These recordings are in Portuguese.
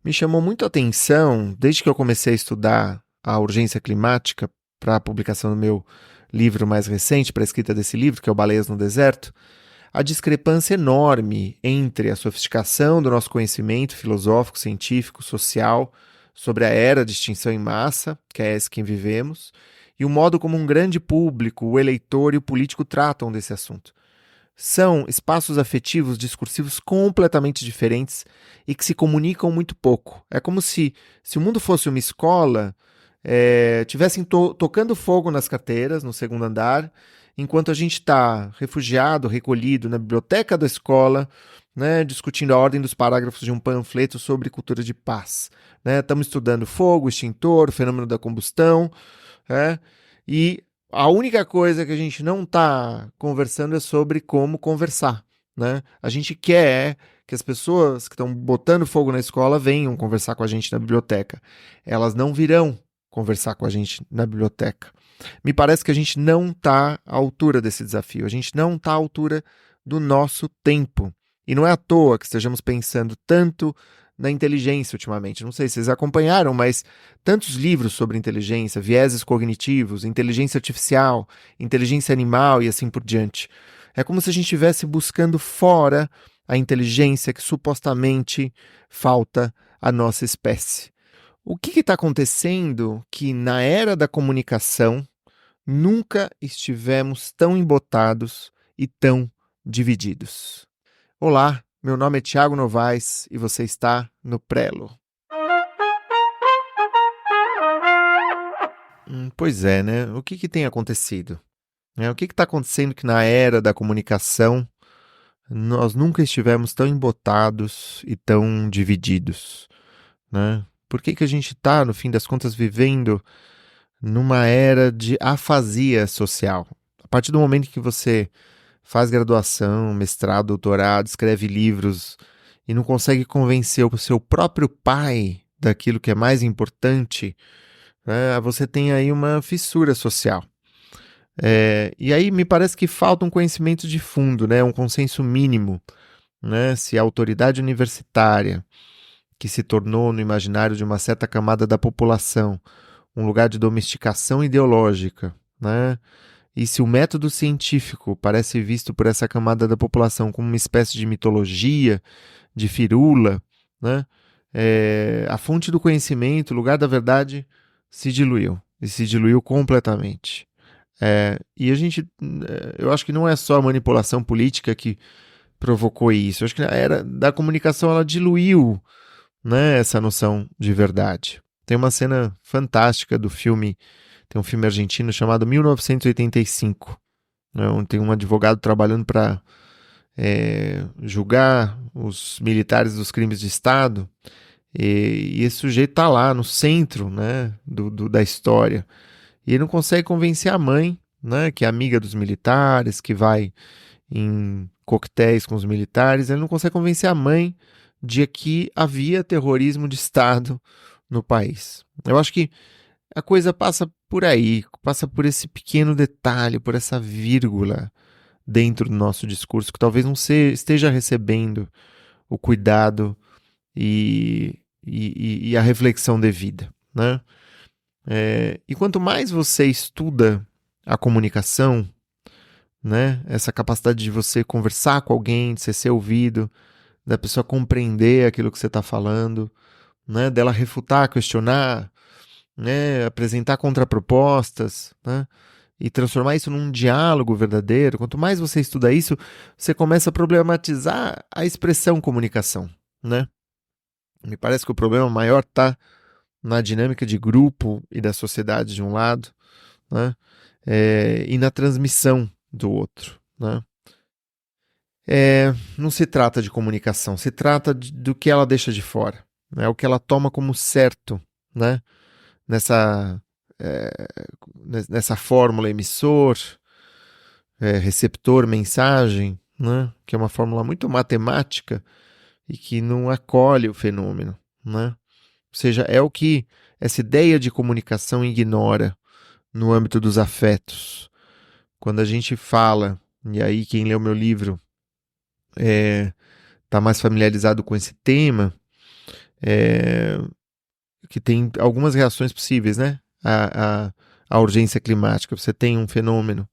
Me chamou muito a atenção, desde que eu comecei a estudar a urgência climática para a publicação do meu livro mais recente, para a escrita desse livro, que é o Baleias no Deserto, a discrepância enorme entre a sofisticação do nosso conhecimento filosófico, científico, social sobre a era de extinção em massa, que é esse que vivemos, e o modo como um grande público, o eleitor e o político tratam desse assunto. São espaços afetivos, discursivos completamente diferentes e que se comunicam muito pouco. É como se o mundo fosse uma escola, tivessem tocando fogo nas carteiras, no segundo andar, enquanto a gente está refugiado, recolhido na biblioteca da escola, né, discutindo a ordem dos parágrafos de um panfleto sobre cultura de paz. Estamos estudando fogo, extintor, fenômeno da combustão, e a única coisa que a gente não está conversando é sobre como conversar. A gente quer que as pessoas que estão botando fogo na escola venham conversar com a gente na biblioteca. Elas não virão conversar com a gente na biblioteca. Me parece que a gente não está à altura desse desafio. A gente não está à altura do nosso tempo. E não é à toa que estejamos pensando tanto na inteligência ultimamente. Não sei se vocês acompanharam, mas tantos livros sobre inteligência, vieses cognitivos, inteligência artificial, inteligência animal e assim por diante. É como se a gente estivesse buscando fora a inteligência que supostamente falta à nossa espécie. O que está acontecendo que na era da comunicação nunca estivemos tão embotados e tão divididos? Olá, meu nome é Thiago Novaes e você está no Prelo. Pois é, né? O que tem acontecido? O que está acontecendo que na era da comunicação nós nunca estivemos tão embotados e tão divididos, né? Por que a gente está, no fim das contas, vivendo numa era de afasia social? A partir do momento que você faz graduação, mestrado, doutorado, escreve livros e não consegue convencer o seu próprio pai daquilo que é mais importante, você tem aí uma fissura social. E aí me parece que falta um conhecimento de fundo, um consenso mínimo, se a autoridade universitária, que se tornou no imaginário de uma certa camada da população um lugar de domesticação ideológica, e se o método científico parece visto por essa camada da população como uma espécie de mitologia, de firula, a fonte do conhecimento, o lugar da verdade, se diluiu, e se diluiu completamente. E eu acho que não é só a manipulação política que provocou isso. Eu acho que a era da comunicação ela diluiu, essa noção de verdade. Tem uma cena fantástica do filme, tem um filme argentino chamado 1985, onde tem um advogado trabalhando para julgar os militares dos crimes de Estado, e esse sujeito está lá no centro, da história. E ele não consegue convencer a mãe, que é amiga dos militares, que vai em coquetéis com os militares, ele não consegue convencer a mãe de que havia terrorismo de Estado no país. Eu acho que a coisa passa por aí, passa por esse pequeno detalhe, por essa vírgula dentro do nosso discurso, que talvez não esteja recebendo o cuidado e a reflexão devida, E quanto mais você estuda a comunicação, essa capacidade de você conversar com alguém, de você ser ouvido, da pessoa compreender aquilo que você está falando, dela refutar, questionar, apresentar contrapropostas, e transformar isso num diálogo verdadeiro. Quanto mais você estuda isso, você começa a problematizar a expressão comunicação, Me parece que o problema maior está na dinâmica de grupo e da sociedade de um lado, e na transmissão do outro, Não se trata de comunicação, se trata do que ela deixa de fora, o que ela toma como certo, nessa, é, nessa fórmula emissor, receptor, mensagem, que é uma fórmula muito matemática e que não acolhe o fenômeno, Ou seja, é o que essa ideia de comunicação ignora no âmbito dos afetos. Quando a gente fala, e aí quem lê o meu livro está mais familiarizado com esse tema, é, que tem algumas reações possíveis, né? A urgência climática. Você tem um fenômeno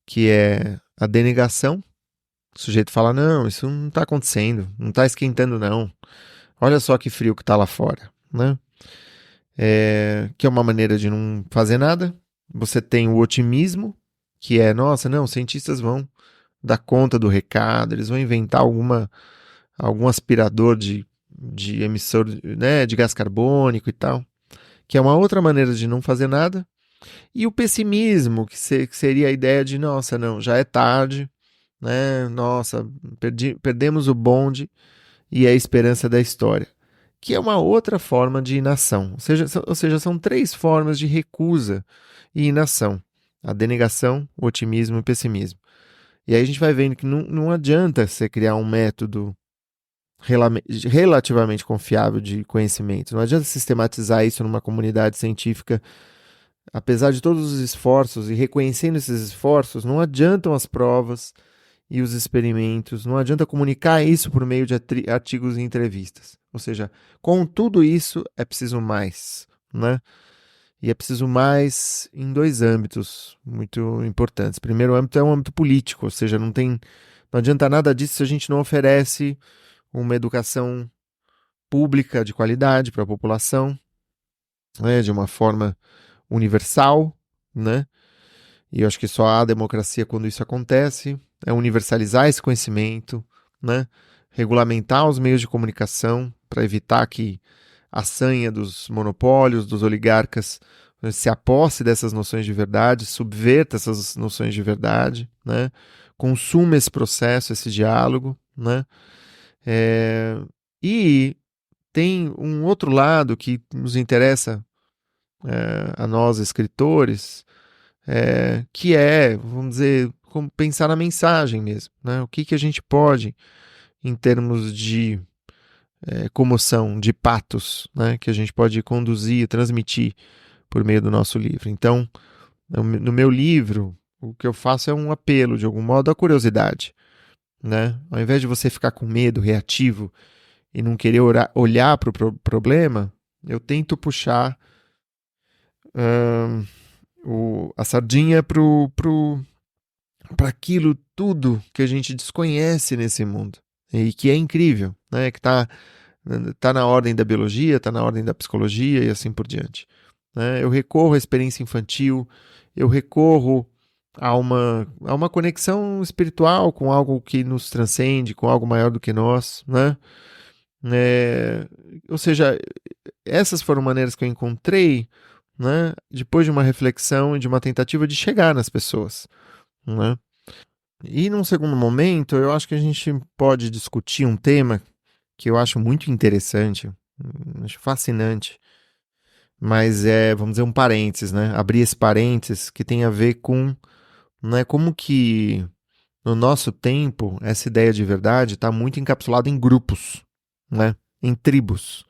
que é a denegação. O sujeito fala, não, isso não está acontecendo, não está esquentando não. Olha só que frio que está lá fora, né? Que é uma maneira de não fazer nada. Você tem o otimismo, que é, nossa, não, os cientistas vão dar conta do recado, eles vão inventar algum aspirador de emissor, né, de gás carbônico e tal, que é uma outra maneira de não fazer nada. E o pessimismo, que seria a ideia de, nossa, não, já é tarde, né, nossa, perdemos o bonde e é a esperança da história, que é uma outra forma de inação. Ou seja, são três formas de recusa e inação: a denegação, o otimismo e o pessimismo. E aí a gente vai vendo que não adianta você criar um método relativamente confiável de conhecimento. Não adianta sistematizar isso numa comunidade científica, apesar de todos os esforços e reconhecendo esses esforços, não adiantam as provas e os experimentos, não adianta comunicar isso por meio de artigos e entrevistas. Ou seja, com tudo isso é preciso mais, né? E é preciso mais em dois âmbitos muito importantes. O primeiro âmbito é um âmbito político, ou seja, não adianta nada disso se a gente não oferece uma educação pública de qualidade para a população, né, de uma forma universal, né? E eu acho que só há democracia quando isso acontece, é universalizar esse conhecimento, né? Regulamentar os meios de comunicação para evitar que a sanha dos monopólios, dos oligarcas, se aposse dessas noções de verdade, subverta essas noções de verdade, né? Consuma esse processo, esse diálogo, né? E tem um outro lado que nos interessa a nós escritores, que é, vamos dizer, como pensar na mensagem mesmo, né? O que a gente pode, em termos de comoção, de patos, né? Que a gente pode conduzir, transmitir por meio do nosso livro. Então, no meu livro, o que eu faço é um apelo, de algum modo, à curiosidade, né? Ao invés de você ficar com medo, reativo, e não querer olhar para o problema, eu tento puxar a sardinha para aquilo tudo que a gente desconhece nesse mundo e que é incrível, né? Que tá na ordem da biologia, está na ordem da psicologia e assim por diante, né? Eu recorro à experiência infantil, eu recorro a uma conexão espiritual com algo que nos transcende, com algo maior do que nós, né? Ou seja, essas foram maneiras que eu encontrei, né, depois de uma reflexão e de uma tentativa de chegar nas pessoas, né? E num segundo momento, eu acho que a gente pode discutir um tema que eu acho muito interessante, acho fascinante, mas vamos dizer, um parênteses, né? Abrir esse parênteses que tem a ver com, né, como que no nosso tempo essa ideia de verdade está muito encapsulada em grupos, né? Em tribos.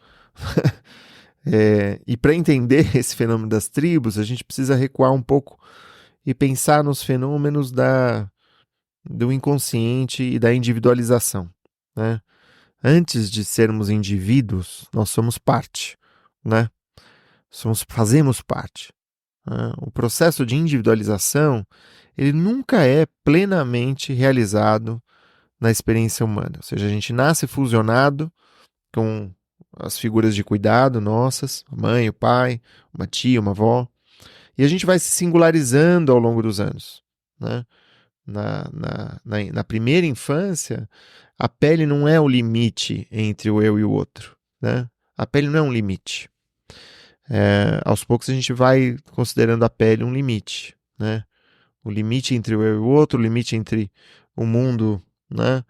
E para entender esse fenômeno das tribos, a gente precisa recuar um pouco e pensar nos fenômenos do inconsciente e da individualização, né? Antes de sermos indivíduos, nós somos parte, né? Fazemos parte, né? O processo de individualização, ele nunca é plenamente realizado na experiência humana. Ou seja, a gente nasce fusionado com as figuras de cuidado nossas, a mãe, o pai, uma tia, uma avó, e a gente vai se singularizando ao longo dos anos, né? Na primeira infância, a pele não é o limite entre o eu e o outro, né? A pele não é um limite. Aos poucos a gente vai considerando a pele um limite, né? O limite entre o eu e o outro, o limite entre o mundo, né?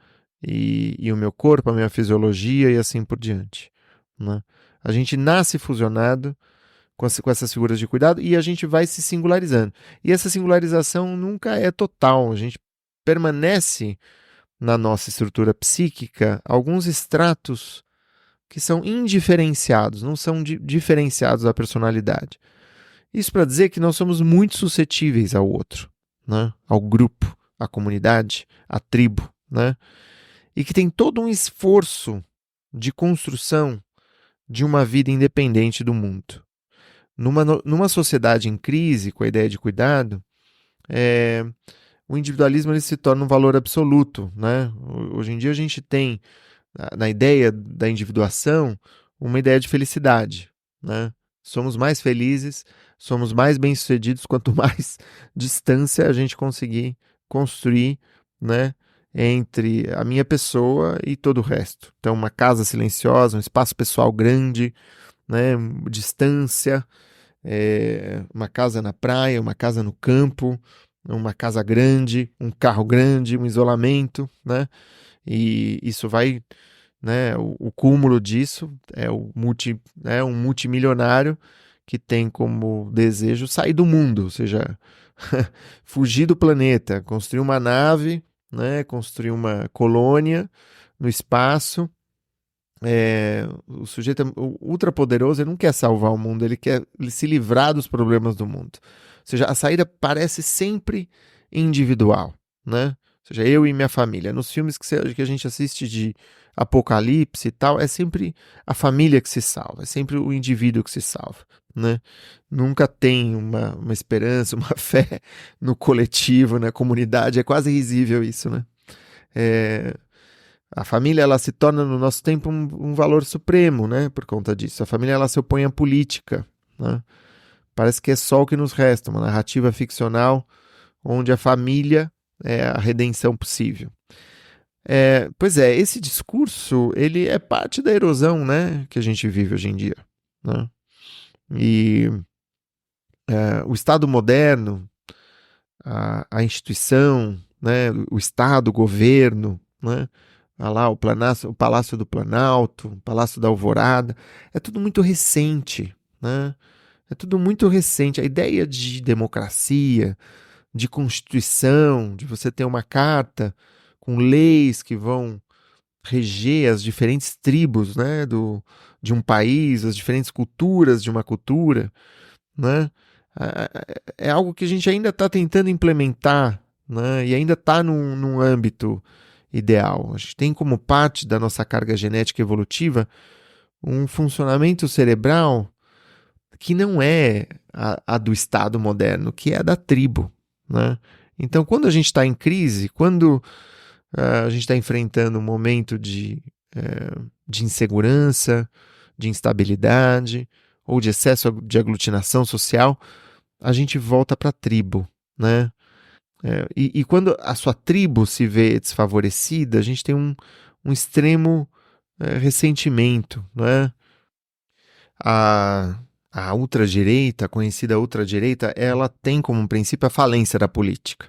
E o meu corpo, a minha fisiologia e assim por diante, né? A gente nasce fusionado com essas figuras de cuidado e a gente vai se singularizando. E essa singularização nunca é total, a gente permanece na nossa estrutura psíquica alguns estratos que são indiferenciados, não são diferenciados da personalidade. Isso para dizer que nós somos muito suscetíveis ao outro, né? Ao grupo, à comunidade, à tribo, né? E que tem todo um esforço de construção de uma vida independente do mundo. Numa sociedade em crise, com a ideia de cuidado, é, o individualismo ele se torna um valor absoluto, né? Hoje em dia a gente tem, na ideia da individuação, uma ideia de felicidade, né? Somos mais felizes, somos mais bem-sucedidos quanto mais distância a gente conseguir construir, né, entre a minha pessoa e todo o resto. Então, uma casa silenciosa, um espaço pessoal grande, né, distância, uma casa na praia, uma casa no campo, uma casa grande, um carro grande, um isolamento, né? E isso vai, né? O cúmulo disso é um multimilionário que tem como desejo sair do mundo, ou seja, fugir do planeta, construir uma nave, né? Construir uma colônia no espaço. O sujeito é ultrapoderoso, ele não quer salvar o mundo, ele quer se livrar dos problemas do mundo. Ou seja, a saída parece sempre individual, né? Ou seja, eu e minha família. Nos filmes que a gente assiste de apocalipse e tal, é sempre a família que se salva, é sempre o indivíduo que se salva, né? Nunca tem uma esperança, uma fé no coletivo, na comunidade. É quase risível isso, né? É, a família ela se torna no nosso tempo um valor supremo, né? Por conta disso. A família ela se opõe à política, né? Parece que é só o que nos resta, uma narrativa ficcional onde a família é a redenção possível. Pois é, esse discurso ele é parte da erosão, né, que a gente vive hoje em dia, né? E o Estado moderno, a instituição, né, o Estado, o governo, né? Lá o Palácio do Planalto, o Palácio da Alvorada, é tudo muito recente, né? É tudo muito recente. A ideia de democracia, de constituição, de você ter uma carta com leis que vão reger as diferentes tribos, né, de um país, as diferentes culturas de uma cultura, né? É algo que a gente ainda está tentando implementar, né? E ainda está num âmbito ideal. A gente tem como parte da nossa carga genética evolutiva um funcionamento cerebral que não é a do Estado moderno, que é a da tribo, né? Então, quando a gente está em crise, quando a gente está enfrentando um momento de insegurança, de instabilidade ou de excesso de aglutinação social, a gente volta para a tribo, né? E quando a sua tribo se vê desfavorecida, a gente tem um extremo ressentimento, né? A, a ultradireita, a conhecida ultradireita, ela tem como princípio a falência da política,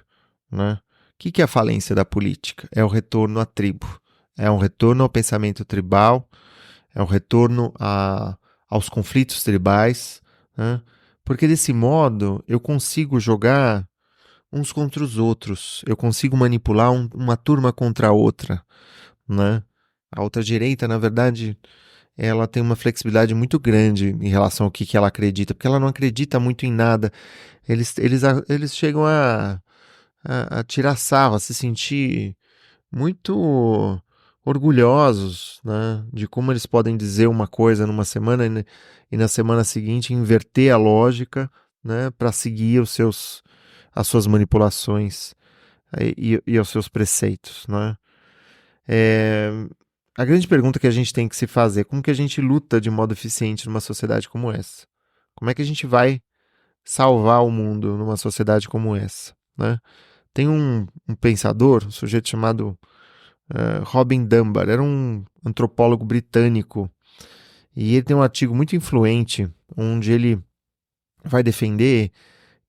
né? O que é a falência da política? É o retorno à tribo, é um retorno ao pensamento tribal, é um retorno aos conflitos tribais, né? Porque desse modo eu consigo jogar uns contra os outros, eu consigo manipular uma turma contra a outra, né? A outra direita, na verdade, ela tem uma flexibilidade muito grande em relação ao que ela acredita, porque ela não acredita muito em nada. Eles chegam a tirar sarro, a se sentir muito orgulhosos, né, de como eles podem dizer uma coisa numa semana e na semana seguinte inverter a lógica, né, para seguir as suas manipulações e aos seus preceitos, né? É, a grande pergunta que a gente tem que se fazer é como que a gente luta de modo eficiente numa sociedade como essa? Como é que a gente vai salvar o mundo numa sociedade como essa, né? Tem um pensador, um sujeito chamado Robin Dunbar, era um antropólogo britânico, e ele tem um artigo muito influente onde ele vai defender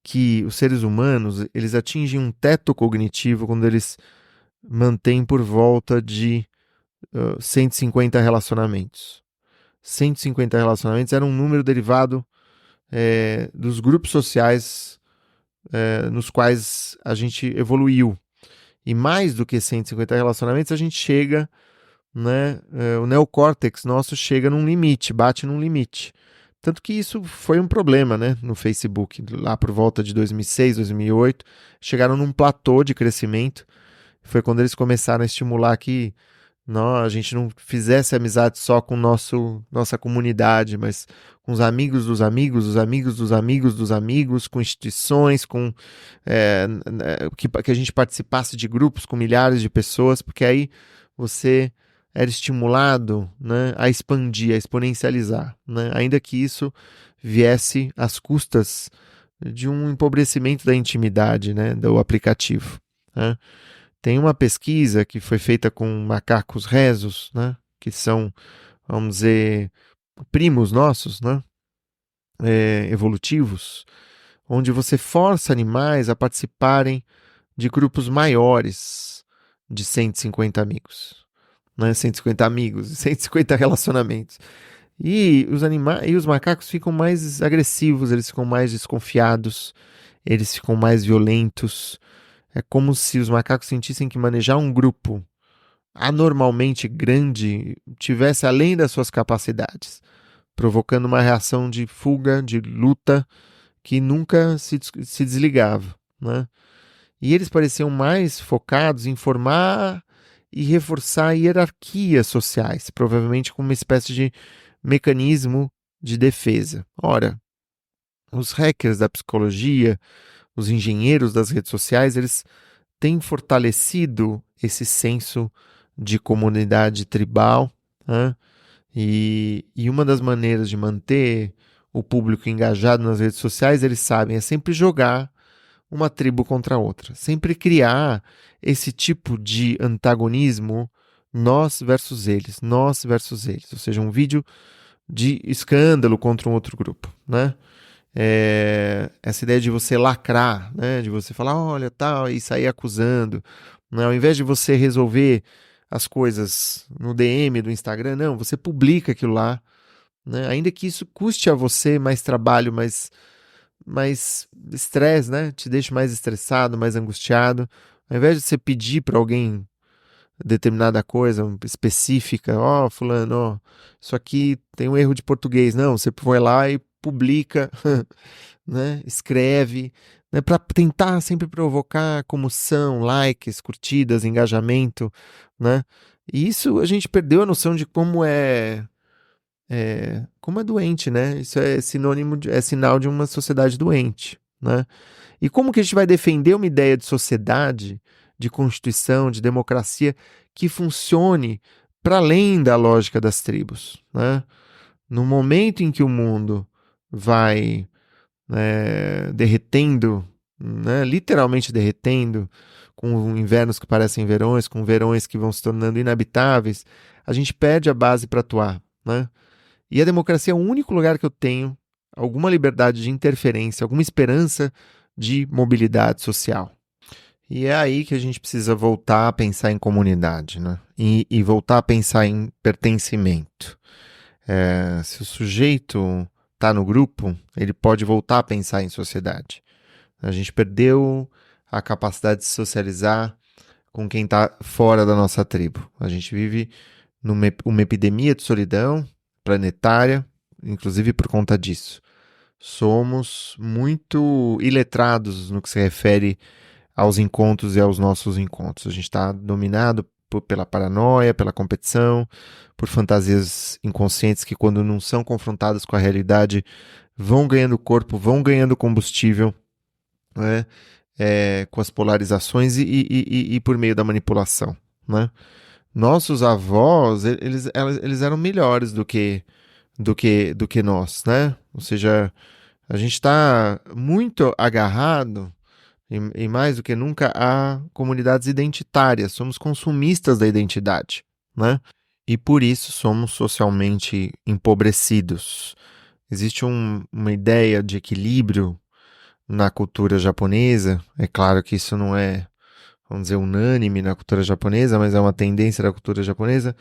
que os seres humanos eles atingem um teto cognitivo quando eles mantêm por volta de 150 relacionamentos. 150 relacionamentos era um número derivado dos grupos sociais nos quais a gente evoluiu. E mais do que 150 relacionamentos, a gente chega, né? O neocórtex nosso chega num limite, bate num limite. Tanto que isso foi um problema, né? No Facebook, lá por volta de 2006, 2008, chegaram num platô de crescimento. Foi quando eles começaram a estimular que a gente não fizesse amizade só com nossa comunidade, mas com os amigos dos amigos, os amigos dos amigos dos amigos, com instituições, que a gente participasse de grupos com milhares de pessoas, porque aí você era estimulado, né, a expandir, a exponencializar, né, ainda que isso viesse às custas de um empobrecimento da intimidade, né, do aplicativo, né. Tem uma pesquisa que foi feita com macacos rezos, né, que são, vamos dizer, primos nossos, né, evolutivos, onde você força animais a participarem de grupos maiores de 150 amigos, né, 150 amigos, 150 relacionamentos. E os macacos ficam mais agressivos, eles ficam mais desconfiados, eles ficam mais violentos. É como se os macacos sentissem que manejar um grupo anormalmente grande tivesse além das suas capacidades, provocando uma reação de fuga, de luta, que nunca se desligava, né? E eles pareciam mais focados em formar e reforçar hierarquias sociais, provavelmente como uma espécie de mecanismo de defesa. Ora, os hackers da psicologia, os engenheiros das redes sociais, eles têm fortalecido esse senso de comunidade tribal, né? E uma das maneiras de manter o público engajado nas redes sociais, eles sabem, é sempre jogar uma tribo contra a outra, sempre criar esse tipo de antagonismo, nós versus eles, ou seja, um vídeo de escândalo contra um outro grupo, né? Essa ideia de você lacrar, né? De você falar, olha, tal, e sair acusando, né? Ao invés de você resolver as coisas no DM do Instagram, não, você publica aquilo lá, né? Ainda que isso custe a você mais trabalho, mais estresse, né? Te deixe mais estressado, mais angustiado. Ao invés de você pedir para alguém determinada coisa específica, ó, fulano, ó, isso aqui tem um erro de português. Não, você vai lá e publica, né? Escreve, né? Para tentar sempre provocar comoção, likes, curtidas, engajamento, né? E isso a gente perdeu a noção de como é doente, né? Isso é sinônimo é sinal de uma sociedade doente, né? E como que a gente vai defender uma ideia de sociedade, de constituição, de democracia que funcione para além da lógica das tribos, né? No momento em que o mundo vai derretendo, né, literalmente derretendo, com invernos que parecem verões, com verões que vão se tornando inabitáveis, a gente perde a base para atuar, né? E a democracia é o único lugar que eu tenho alguma liberdade de interferência, alguma esperança de mobilidade social. E é aí que a gente precisa voltar a pensar em comunidade, né? E voltar a pensar em pertencimento. Se o sujeito está no grupo, ele pode voltar a pensar em sociedade. A gente perdeu a capacidade de socializar com quem está fora da nossa tribo. A gente vive uma epidemia de solidão planetária, inclusive por conta disso. Somos muito iletrados no que se refere aos encontros e aos nossos encontros. A gente está dominado pela paranoia, pela competição, por fantasias inconscientes que, quando não são confrontadas com a realidade, vão ganhando corpo, vão ganhando combustível, né? Com as polarizações e por meio da manipulação, né? Nossos avós, eles eram melhores do que nós, né? Ou seja, a gente está muito agarrado e mais do que nunca a comunidades identitárias. Somos consumistas da identidade, né? E por isso somos socialmente empobrecidos. Existe uma ideia de equilíbrio na cultura japonesa. É claro que isso não é, vamos dizer, unânime na cultura japonesa, mas é uma tendência da cultura japonesa.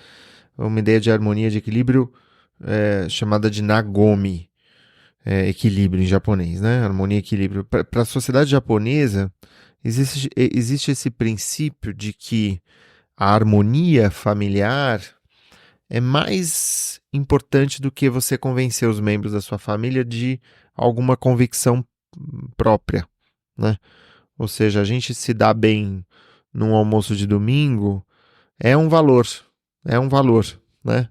Uma ideia de harmonia, de equilíbrio, chamada de Nagomi. Equilíbrio em japonês, né? Harmonia e equilíbrio. Para a sociedade japonesa, existe esse princípio de que a harmonia familiar é mais importante do que você convencer os membros da sua família de alguma convicção própria, né? Ou seja, a gente se dá bem num almoço de domingo é um valor, é um valor, né?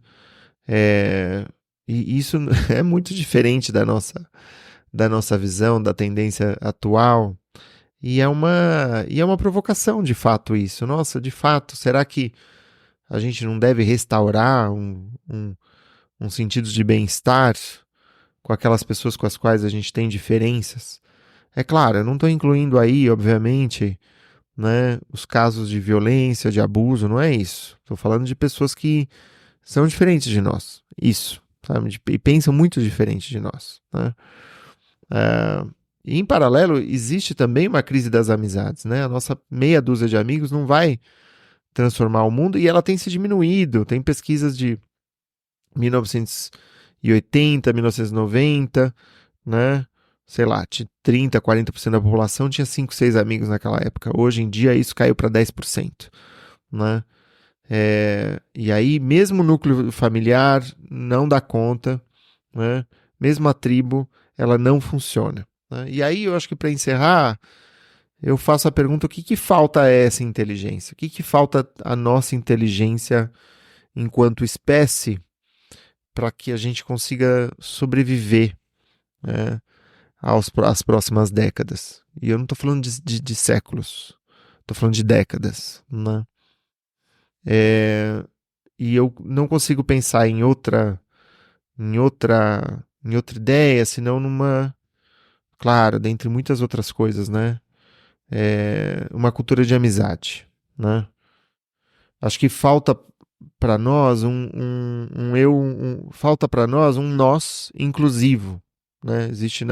É, e isso é muito diferente da nossa visão, da tendência atual. E é uma provocação, de fato, isso. Nossa, de fato, será que a gente não deve restaurar um sentido de bem-estar com aquelas pessoas com as quais a gente tem diferenças? É claro, eu não estou incluindo aí, obviamente, né, os casos de violência, de abuso, não é isso. Estou falando de pessoas que são diferentes de nós. Isso, sabe? E pensam muito diferente de nós, né? É, e em paralelo, existe também uma crise das amizades, né? A nossa meia dúzia de amigos não vai transformar o mundo e ela tem se diminuído. Tem pesquisas de 1980, 1990, né? Sei lá, 30, 40% da população tinha 5, 6 amigos naquela época. Hoje em dia isso caiu para 10%, né? E aí, mesmo o núcleo familiar não dá conta, né? Mesmo a tribo, ela não funciona, né? E aí, eu acho que para encerrar, eu faço a pergunta: o que que falta a essa inteligência? O que que falta a nossa inteligência enquanto espécie para que a gente consiga sobreviver, né, às próximas décadas? E eu não estou falando de séculos, estou falando de décadas, né? É, e eu não consigo pensar em outra ideia, senão numa, claro, dentre muitas outras coisas, né? Uma cultura de amizade, né? Acho que falta para nós falta para nós um nós inclusivo, né? Existe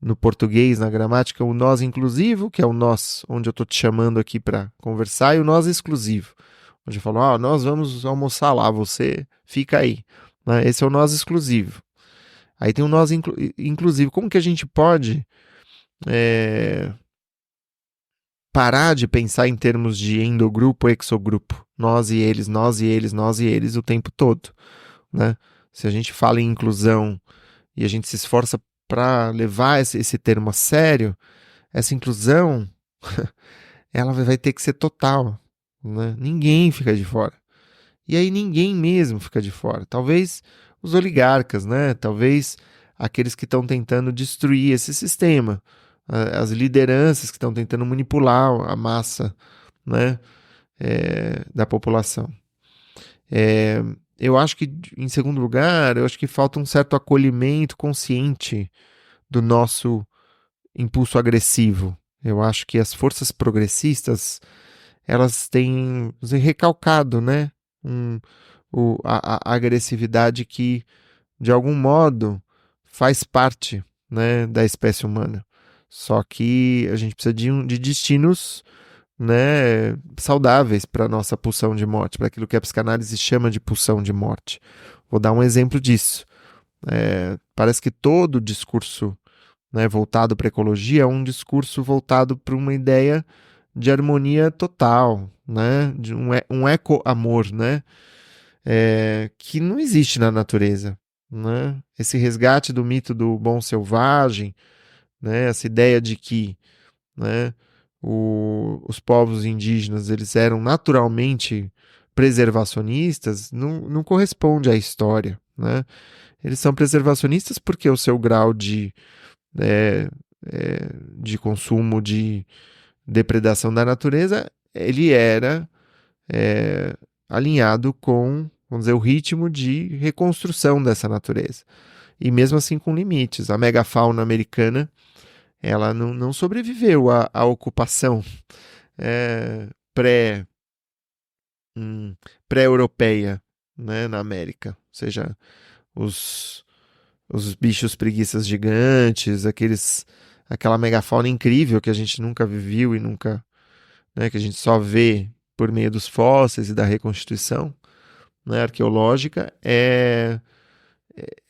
no português, na gramática, o nós inclusivo, que é o nós onde eu estou te chamando aqui para conversar, e o nós exclusivo, onde eu falo, nós vamos almoçar lá, você fica aí, né? Esse é o nós exclusivo. Aí tem o nós inclusivo. Como que a gente pode é, parar de pensar em termos de endogrupo, exogrupo, nós e eles, nós e eles, nós e eles o tempo todo, né? Se a gente fala em inclusão e a gente se esforça para levar esse termo a sério, essa inclusão ela vai ter que ser total, né? Ninguém fica de fora. E aí ninguém mesmo fica de fora. Talvez os oligarcas, né? Talvez aqueles que estão tentando destruir esse sistema, as lideranças que estão tentando manipular a massa, né? Da população. É, eu acho que, em segundo lugar, eu acho que falta um certo acolhimento consciente do nosso impulso agressivo. Eu acho que as forças progressistas elas têm recalcado, né? Um, a agressividade que, de algum modo, faz parte, né, da espécie humana. Só que a gente precisa de destinos, né, saudáveis para a nossa pulsão de morte, para aquilo que a psicanálise chama de pulsão de morte. Vou dar um exemplo disso. Parece que todo discurso, né, voltado para a ecologia é um discurso voltado para uma ideia de harmonia total, né, de um eco-amor, né, que não existe na natureza, né? Esse resgate do mito do bom selvagem, né, essa ideia de que, né, os povos indígenas eles eram naturalmente preservacionistas, não corresponde à história, né? Eles são preservacionistas porque o seu grau é, de consumo, de depredação da natureza, ele era é, alinhado com, vamos dizer, o ritmo de reconstrução dessa natureza. E mesmo assim com limites. A megafauna americana, ela não sobreviveu à ocupação é, pré, pré-europeia, né, na América. Ou seja, os, os bichos preguiças gigantes, aquela megafauna incrível que a gente nunca viveu e nunca, né, que a gente só vê por meio dos fósseis e da reconstituição, né, arqueológica,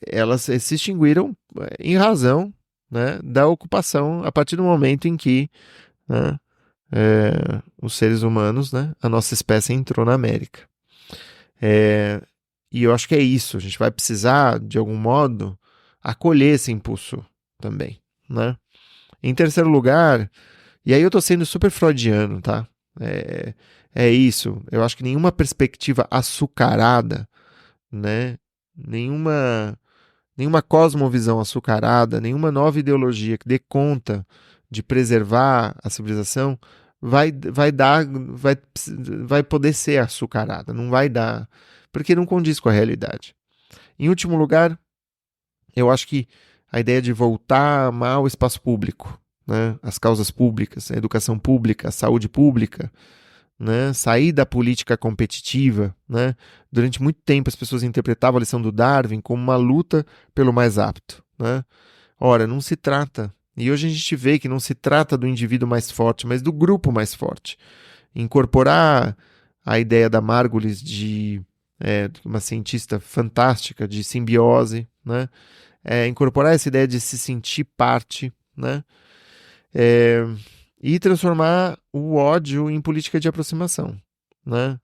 elas se extinguiram em razão, né, da ocupação a partir do momento em que, né, os seres humanos, né, a nossa espécie entrou na América. E eu acho que é isso. A gente vai precisar, de algum modo, acolher esse impulso também, né? Em terceiro lugar, e aí eu tô sendo super freudiano, tá? É, é isso. Eu acho que nenhuma perspectiva açucarada, né? Nenhuma, nenhuma cosmovisão açucarada, nenhuma nova ideologia que dê conta de preservar a civilização vai dar, vai poder ser açucarada. Não vai dar, porque não condiz com a realidade. Em último lugar, eu acho que a ideia de voltar a amar o espaço público, né? As causas públicas, a educação pública, a saúde pública, né? Sair da política competitiva, né? Durante muito tempo as pessoas interpretavam a lição do Darwin como uma luta pelo mais apto, né? Ora, não se trata. E hoje a gente vê que não se trata do indivíduo mais forte, mas do grupo mais forte. Incorporar a ideia da Margulis de uma cientista fantástica de simbiose, né? Incorporar essa ideia de se sentir parte, né? É, e transformar o ódio em política de aproximação, né?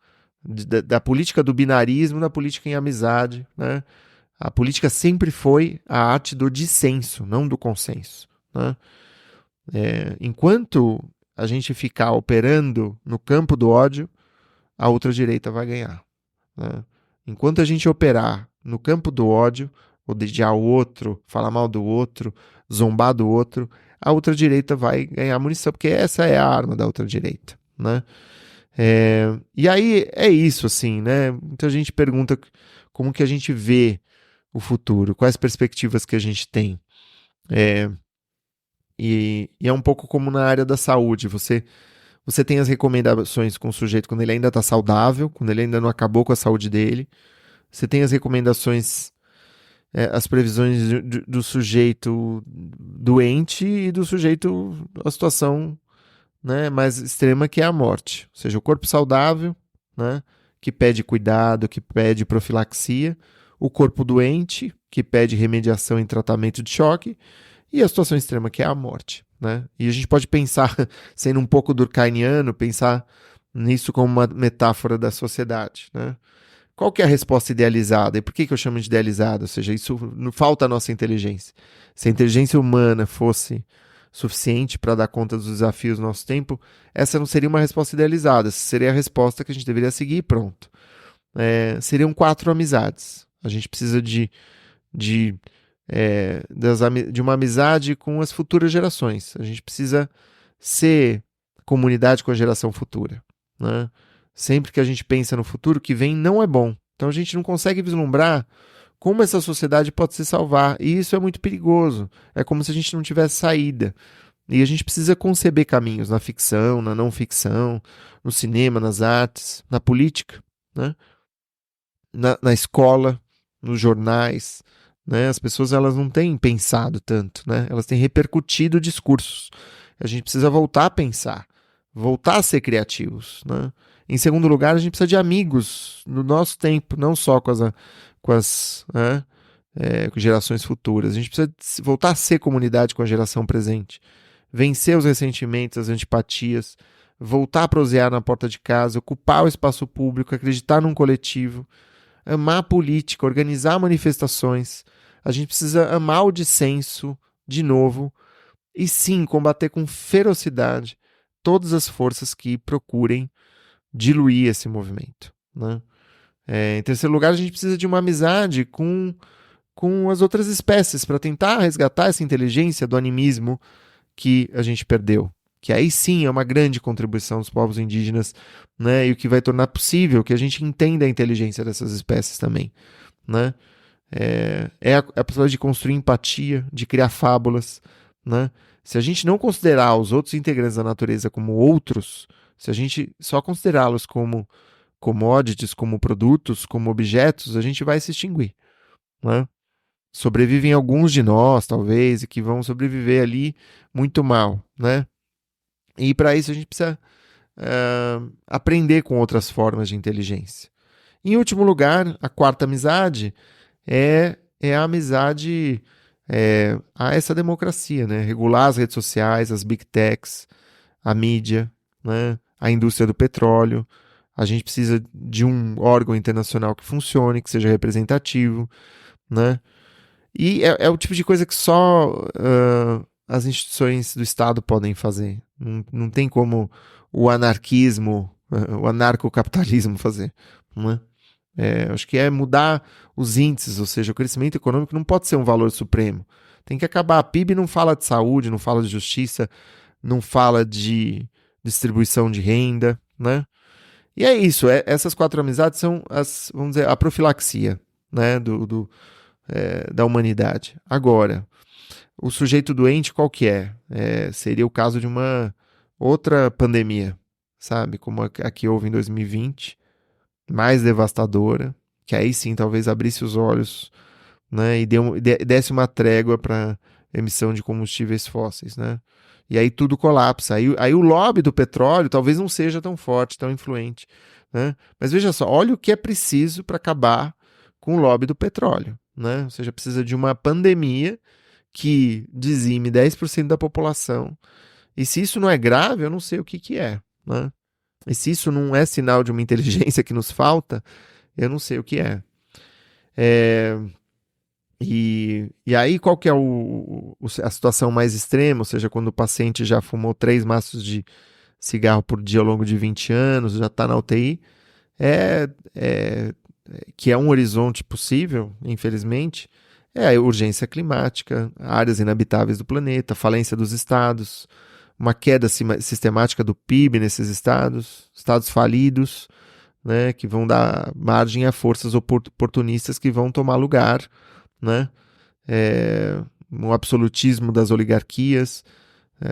Da política do binarismo na política em amizade, né? A política sempre foi a arte do dissenso, não do consenso, né? Enquanto a gente ficar operando no campo do ódio, a ultradireita vai ganhar, né? Enquanto a gente operar no campo do ódio, odiar o outro, falar mal do outro, zombar do outro, a ultradireita vai ganhar munição, porque essa é a arma da ultradireita, né? E aí é isso, assim, né? Muita gente pergunta como que a gente vê o futuro, quais perspectivas que a gente tem. E é um pouco como na área da saúde, você tem as recomendações com o sujeito quando ele ainda está saudável, quando ele ainda não acabou com a saúde dele. Você tem as recomendações, as previsões do sujeito doente e do sujeito, a situação, né, mais extrema, que é a morte. Ou seja, o corpo saudável, né, que pede cuidado, que pede profilaxia, o corpo doente, que pede remediação em tratamento de choque, e a situação extrema, que é a morte, né? E a gente pode pensar, sendo um pouco durkheimiano, pensar nisso como uma metáfora da sociedade, né? Qual que é a resposta idealizada? E por que eu chamo de idealizada? Ou seja, isso não falta a nossa inteligência. Se a inteligência humana fosse suficiente para dar conta dos desafios do nosso tempo, essa não seria uma resposta idealizada, essa seria a resposta que a gente deveria seguir e pronto. Seriam 4 amizades. A gente precisa de, de uma amizade com as futuras gerações. A gente precisa ser comunidade com a geração futura, né? Sempre que a gente pensa no futuro, que vem não é bom. Então a gente não consegue vislumbrar como essa sociedade pode se salvar. E isso é muito perigoso. É como se a gente não tivesse saída. E a gente precisa conceber caminhos na ficção, na não ficção, no cinema, nas artes, na política, né? Na escola, nos jornais, né? As pessoas elas não têm pensado tanto, né? Elas têm repercutido discursos. A gente precisa voltar a pensar, voltar a ser criativos, né? Em segundo lugar, a gente precisa de amigos no nosso tempo, não só com as com gerações futuras. A gente precisa voltar a ser comunidade com a geração presente, vencer os ressentimentos, as antipatias, voltar a prosear na porta de casa, ocupar o espaço público, acreditar num coletivo, amar a política, organizar manifestações. A gente precisa amar o dissenso de novo e sim combater com ferocidade todas as forças que procurem diluir esse movimento, né? Em terceiro lugar, a gente precisa de uma amizade com as outras espécies para tentar resgatar essa inteligência do animismo que a gente perdeu. Que aí sim é uma grande contribuição dos povos indígenas, né? E o que vai tornar possível que a gente entenda a inteligência dessas espécies também, né? A possibilidade de construir empatia, de criar fábulas, né? Se a gente não considerar os outros integrantes da natureza como outros, se a gente só considerá-los como commodities, como produtos, como objetos, a gente vai se extinguir, né? Sobrevivem alguns de nós, talvez, e que vão sobreviver ali muito mal, né? E para isso a gente precisa aprender com outras formas de inteligência. Em último lugar, a quarta amizade é a amizade a essa democracia, né? Regular as redes sociais, as big techs, a mídia, né? A indústria do petróleo. A gente precisa de um órgão internacional que funcione, que seja representativo, né? E é o tipo de coisa que só as instituições do Estado podem fazer. Não tem como o anarquismo, o anarcocapitalismo fazer, né? Acho que é mudar os índices, ou seja, o crescimento econômico não pode ser um valor supremo. Tem que acabar. A PIB não fala de saúde, não fala de justiça, não fala de distribuição de renda, né? E é isso. Essas 4 amizades são vamos dizer, a profilaxia, né, da humanidade. Agora, o sujeito doente qual que é? Seria o caso de uma outra pandemia, sabe? Como a que houve em 2020, mais devastadora, que aí sim talvez abrisse os olhos, né, e desse uma trégua para emissão de combustíveis fósseis, né? E aí tudo colapsa. Aí o lobby do petróleo talvez não seja tão forte, tão influente, né? Mas veja só, olha o que é preciso para acabar com o lobby do petróleo, né? Ou seja, precisa de uma pandemia que dizime 10% da população. E se isso não é grave, eu não sei o que é, né? E se isso não é sinal de uma inteligência que nos falta, eu não sei o que é. E aí, qual que é a situação mais extrema? Ou seja, quando o paciente já fumou 3 maços de cigarro por dia ao longo de 20 anos, já está na UTI, é, é, que é um horizonte possível, infelizmente, é a urgência climática, áreas inabitáveis do planeta, falência dos estados, uma queda sistemática do PIB nesses estados, estados falidos, né, que vão dar margem a forças oportunistas que vão tomar lugar, né? Um absolutismo das oligarquias.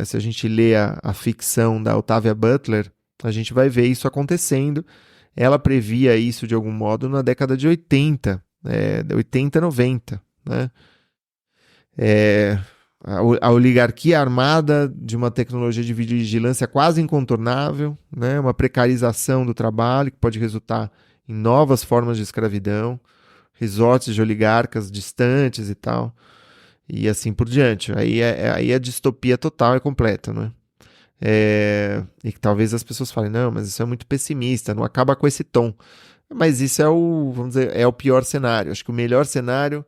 Se a gente lê a ficção da Octavia Butler, a gente vai ver isso acontecendo. Ela previa isso de algum modo na década de 80, 80, 90, né? A oligarquia armada de uma tecnologia de vigilância quase incontornável, né? Uma precarização do trabalho que pode resultar em novas formas de escravidão, resorts de oligarcas distantes e tal, e assim por diante. Aí é distopia total e completa, né? E que talvez as pessoas falem, não, mas isso é muito pessimista, não acaba com esse tom. Mas isso vamos dizer, é o pior cenário. Acho que o melhor cenário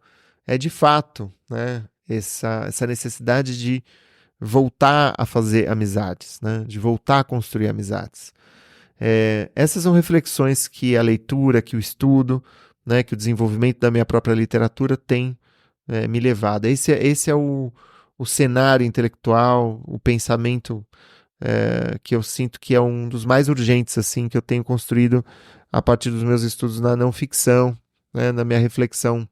é de fato, né, essa necessidade de voltar a fazer amizades, né, de voltar a construir amizades. Essas são reflexões que a leitura, que o estudo, né, que o desenvolvimento da minha própria literatura tem me levado. Esse é o cenário intelectual, o pensamento que eu sinto que é um dos mais urgentes assim que eu tenho construído a partir dos meus estudos na não ficção, né, na minha reflexão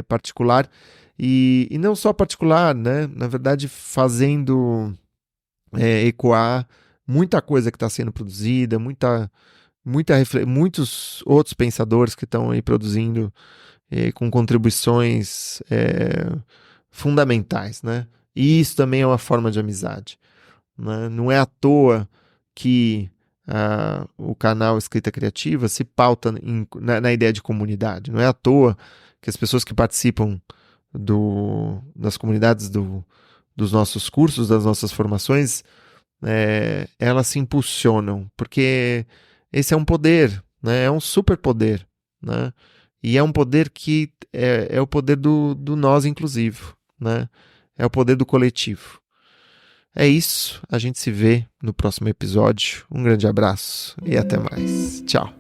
particular e não só particular, né, na verdade fazendo ecoar muita coisa que está sendo produzida, muitos outros pensadores que estão aí produzindo com contribuições fundamentais, né? E isso também é uma forma de amizade, né? Não é à toa que o canal Escrita Criativa se pauta na ideia de comunidade. Não é à toa que as pessoas que participam das comunidades dos nossos cursos, das nossas formações, elas se impulsionam, porque esse é um poder, né? É um superpoder, né? E é um poder que é o poder do nós inclusivo, né? É o poder do coletivo. É isso, a gente se vê no próximo episódio. Um grande abraço e até mais. Tchau.